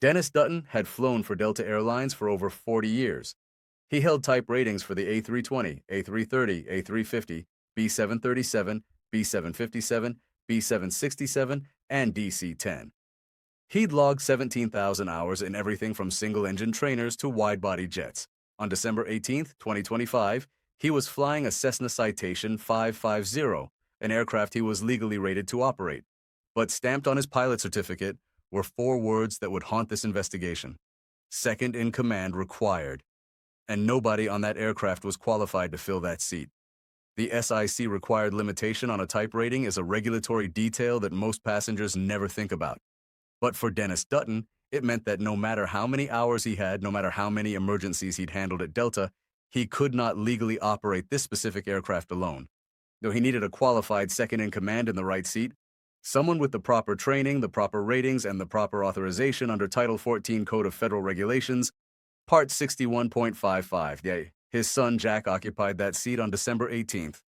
Dennis Dutton had flown for Delta Airlines for over 40 years. He held type ratings for the A320, A330, A350, B737, B757, B767, and DC-10. He'd logged 17,000 hours in everything from single-engine trainers to wide-body jets. On December 18, 2025, he was flying a Cessna Citation 550, an aircraft he was legally rated to operate. But stamped on his pilot certificate were 4 words that would haunt this investigation: second in command required. And nobody on that aircraft was qualified to fill that seat. The SIC required limitation on a type rating is a regulatory detail that most passengers never think about. But for Dennis Dutton, it meant that no matter how many hours he had, no matter how many emergencies he'd handled at Delta, he could not legally operate this specific aircraft alone. Though he needed a qualified second in command in the right seat, someone with the proper training, the proper ratings, and the proper authorization under Title 14 Code of Federal Regulations, Part 61.55. Yay. His son, Jack, occupied that seat on December 18th.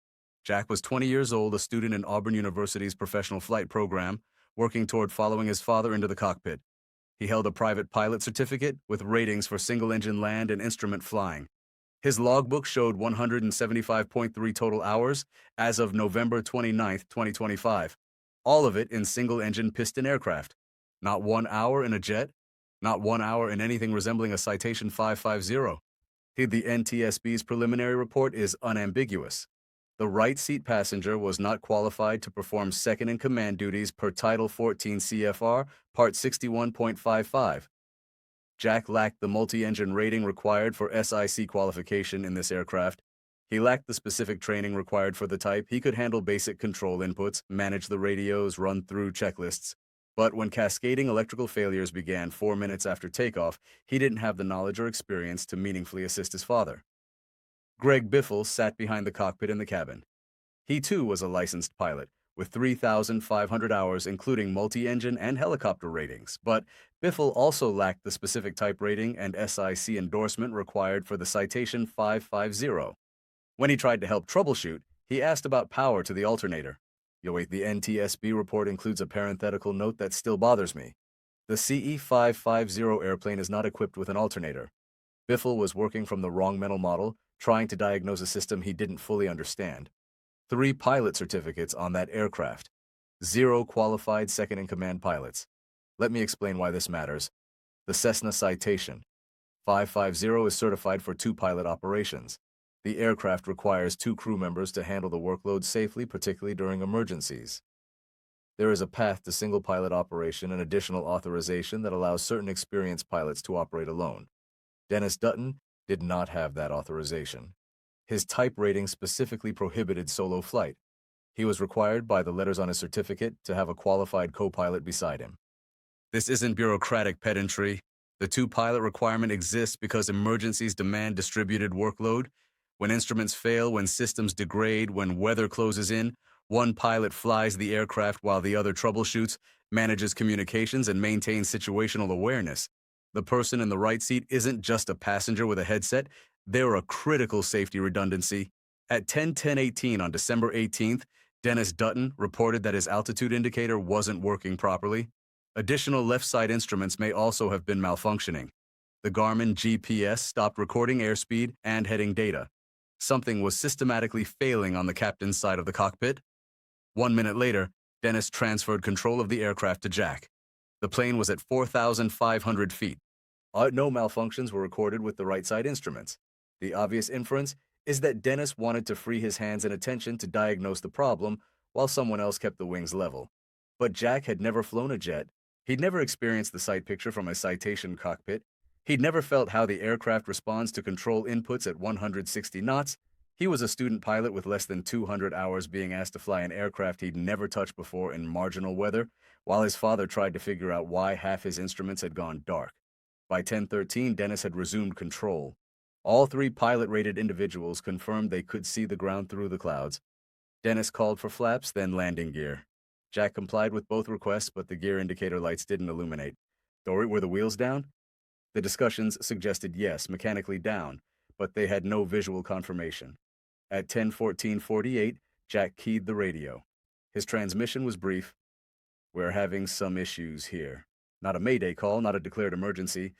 Jack was 20 years old, a student in Auburn University's professional flight program, working toward following his father into the cockpit. He held a private pilot certificate with ratings for single-engine land and instrument flying. His logbook showed 175.3 total hours as of November 29, 2025, all of it in single-engine piston aircraft. Not 1 hour in a jet, not 1 hour in anything resembling a Citation 550. The NTSB's preliminary report is unambiguous. The right seat passenger was not qualified to perform second-in-command duties per Title 14 CFR, Part 61.55. Jack lacked the multi-engine rating required for SIC qualification in this aircraft. He lacked the specific training required for the type. He could handle basic control inputs, manage the radios, run through checklists. But when cascading electrical failures began 4 minutes after takeoff, he didn't have the knowledge or experience to meaningfully assist his father. Greg Biffle sat behind the cockpit in the cabin. He too was a licensed pilot, with 3,500 hours including multi-engine and helicopter ratings, but Biffle also lacked the specific type rating and SIC endorsement required for the Citation 550. When he tried to help troubleshoot, he asked about power to the alternator. The NTSB report includes a parenthetical note that still bothers me. The CE-550 airplane is not equipped with an alternator. Biffle was working from the wrong mental model, trying to diagnose a system he didn't fully understand. 3 pilot certificates on that aircraft. 0 qualified second-in-command pilots. Let me explain why this matters. The Cessna Citation 550 is certified for 2 pilot operations. The aircraft requires 2 crew members to handle the workload safely, particularly during emergencies. There is a path to single-pilot operation and additional authorization that allows certain experienced pilots to operate alone. Dennis Dutton did not have that authorization. His type rating specifically prohibited solo flight. He was required by the letters on his certificate to have a qualified co-pilot beside him. This isn't bureaucratic pedantry. The 2-pilot requirement exists because emergencies demand distributed workload. When instruments fail, when systems degrade, when weather closes in, one pilot flies the aircraft while the other troubleshoots, manages communications, and maintains situational awareness. The person in the right seat isn't just a passenger with a headset, they're a critical safety redundancy. At 10:18 on December 18th, Dennis Dutton reported that his altitude indicator wasn't working properly. Additional left side instruments may also have been malfunctioning. The Garmin GPS stopped recording airspeed and heading data. Something was systematically failing on the captain's side of the cockpit. 1 minute later, Dennis transferred control of the aircraft to Jack. The plane was at 4,500 feet. No malfunctions were recorded with the right side instruments. The obvious inference is that Dennis wanted to free his hands and attention to diagnose the problem while someone else kept the wings level. But Jack had never flown a jet. He'd never experienced the sight picture from a Citation cockpit. He'd never felt how the aircraft responds to control inputs at 160 knots. He was a student pilot with less than 200 hours being asked to fly an aircraft he'd never touched before in marginal weather, while his father tried to figure out why half his instruments had gone dark. By 10:13, Dennis had resumed control. All 3 pilot-rated individuals confirmed they could see the ground through the clouds. Dennis called for flaps, then landing gear. Jack complied with both requests, but the gear indicator lights didn't illuminate. Were the wheels down? The discussions suggested yes, mechanically down, but they had no visual confirmation. At 10:14:48, Jack keyed the radio. His transmission was brief. "We're having some issues here. Not a mayday call, not a declared emergency,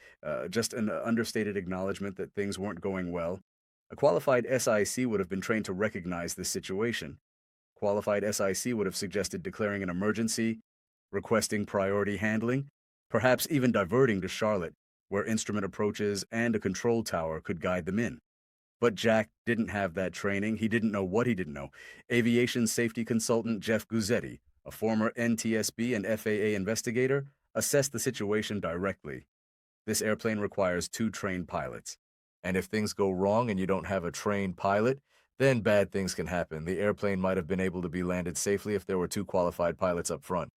just an understated acknowledgement that things weren't going well. A qualified SIC would have been trained to recognize this situation. Qualified SIC would have suggested declaring an emergency, requesting priority handling, perhaps even diverting to Charlotte, where instrument approaches and a control tower could guide them in. But Jack didn't have that training. He didn't know what he didn't know. Aviation safety consultant Jeff Guzzetti, a former NTSB and FAA investigator, assessed the situation directly. This airplane requires 2 trained pilots. And if things go wrong and you don't have a trained pilot, then bad things can happen. The airplane might have been able to be landed safely if there were 2 qualified pilots up front.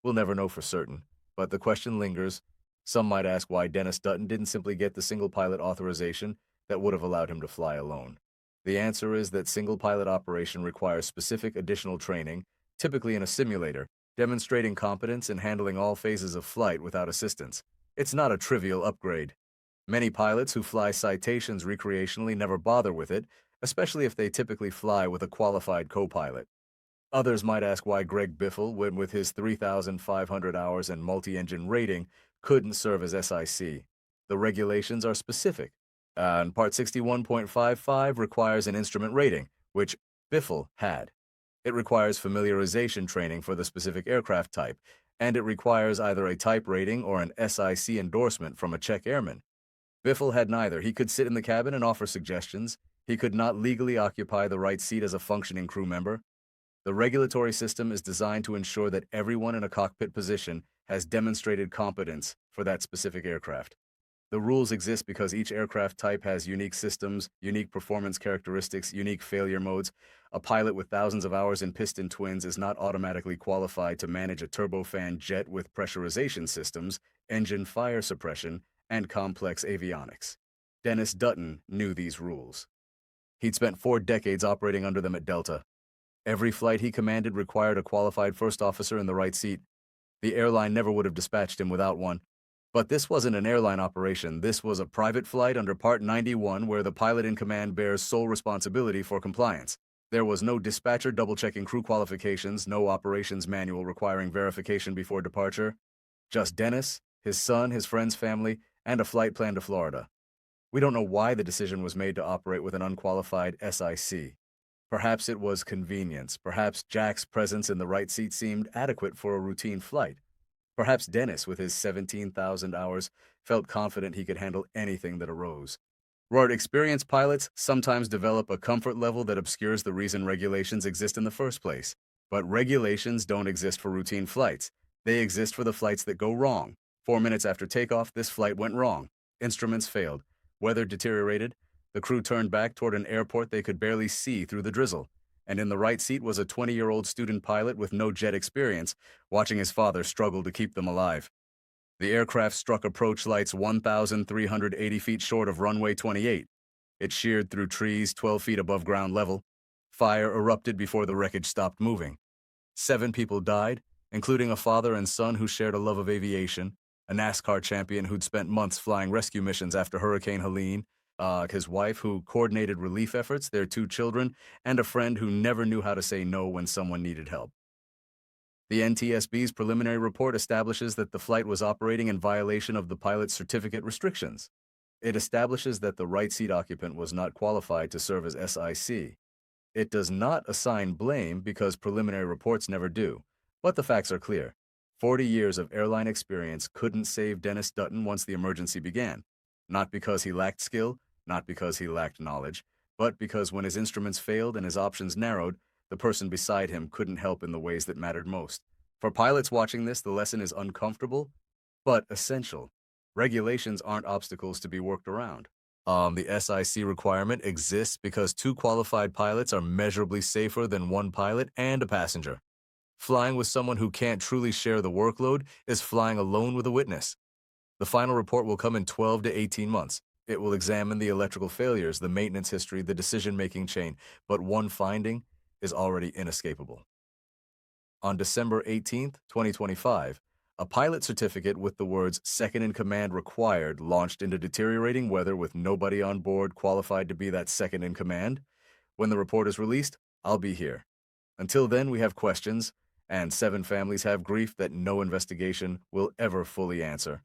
We'll never know for certain, but the question lingers. Some might ask why Dennis Dutton didn't simply get the single pilot authorization that would have allowed him to fly alone. The answer is that single pilot operation requires specific additional training, typically in a simulator, demonstrating competence in handling all phases of flight without assistance. It's not a trivial upgrade. Many pilots who fly citations recreationally never bother with it, especially if they typically fly with a qualified co-pilot. Others might ask why Greg Biffle, when with his 3,500 hours and multi-engine rating, couldn't serve as SIC. The regulations are specific, and Part 61.55 requires an instrument rating, which Biffle had. It requires familiarization training for the specific aircraft type, and it requires either a type rating or an SIC endorsement from a check airman. Biffle had neither. He could sit in the cabin and offer suggestions. He could not legally occupy the right seat as a functioning crew member. The regulatory system is designed to ensure that everyone in a cockpit position has demonstrated competence for that specific aircraft. The rules exist because each aircraft type has unique systems, unique performance characteristics, unique failure modes. A pilot with thousands of hours in piston twins is not automatically qualified to manage a turbofan jet with pressurization systems, engine fire suppression, and complex avionics. Dennis Dutton knew these rules. He'd spent 4 decades operating under them at Delta. Every flight he commanded required a qualified first officer in the right seat. The airline never would have dispatched him without one. But this wasn't an airline operation. This was a private flight under Part 91 where the pilot in command bears sole responsibility for compliance. There was no dispatcher double-checking crew qualifications, no operations manual requiring verification before departure. Just Dennis, his son, his friend's family, and a flight plan to Florida. We don't know why the decision was made to operate with an unqualified SIC. Perhaps it was convenience. Perhaps Jack's presence in the right seat seemed adequate for a routine flight. Perhaps Dennis, with his 17,000 hours, felt confident he could handle anything that arose. Rart, experienced pilots sometimes develop a comfort level that obscures the reason regulations exist in the first place. But regulations don't exist for routine flights. They exist for the flights that go wrong. 4 minutes after takeoff, this flight went wrong. Instruments failed. Weather deteriorated. The crew turned back toward an airport they could barely see through the drizzle. And in the right seat was a 20-year-old student pilot with no jet experience, watching his father struggle to keep them alive. The aircraft struck approach lights 1,380 feet short of runway 28. It sheared through trees 12 feet above ground level. Fire erupted before the wreckage stopped moving. 7 people died, including a father and son who shared a love of aviation, a NASCAR champion who'd spent months flying rescue missions after Hurricane Helene, his wife who coordinated relief efforts, their 2 children, and a friend who never knew how to say no when someone needed help. The NTSB's preliminary report establishes that the flight was operating in violation of the pilot's certificate restrictions. It establishes that the right seat occupant was not qualified to serve as SIC. It does not assign blame because preliminary reports never do, but the facts are clear. 40 years of airline experience couldn't save Dennis Dutton once the emergency began, not because he lacked skill, not because he lacked knowledge, but because when his instruments failed and his options narrowed, the person beside him couldn't help in the ways that mattered most. For pilots watching this, the lesson is uncomfortable, but essential. Regulations aren't obstacles to be worked around. The SIC requirement exists because 2 qualified pilots are measurably safer than 1 pilot and a passenger. Flying with someone who can't truly share the workload is flying alone with a witness. The final report will come in 12 to 18 months. It will examine the electrical failures, the maintenance history, the decision-making chain, but one finding is already inescapable. On December 18, 2025, a pilot certificate with the words "Second in Command Required" launched into deteriorating weather with nobody on board qualified to be that second in command. When the report is released, I'll be here. Until then, we have questions, and 7 families have grief that no investigation will ever fully answer.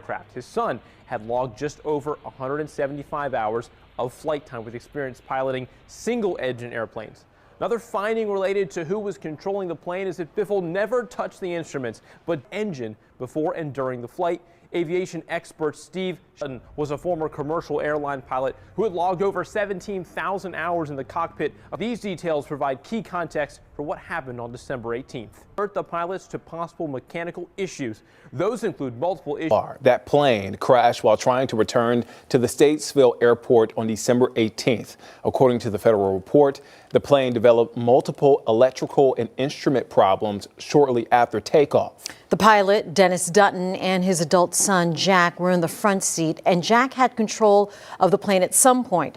aircraft. His son had logged just over 175 hours of flight time with experience piloting single-engine airplanes. Another finding related to who was controlling the plane is that Biffle never touched the instruments, but engine before and during the flight. Aviation expert Steve Sutton was a former commercial airline pilot who had logged over 17,000 hours in the cockpit. These details provide key context for what happened on December 18th. Alert the pilots to possible mechanical issues. Those include multiple issues. That plane crashed while trying to return to the Statesville airport on December 18th. According to the federal report, the plane developed multiple electrical and instrument problems shortly after takeoff. The pilot, Dennis Dutton, and his adult son, Jack, were in the front seat, and Jack had control of the plane at some point.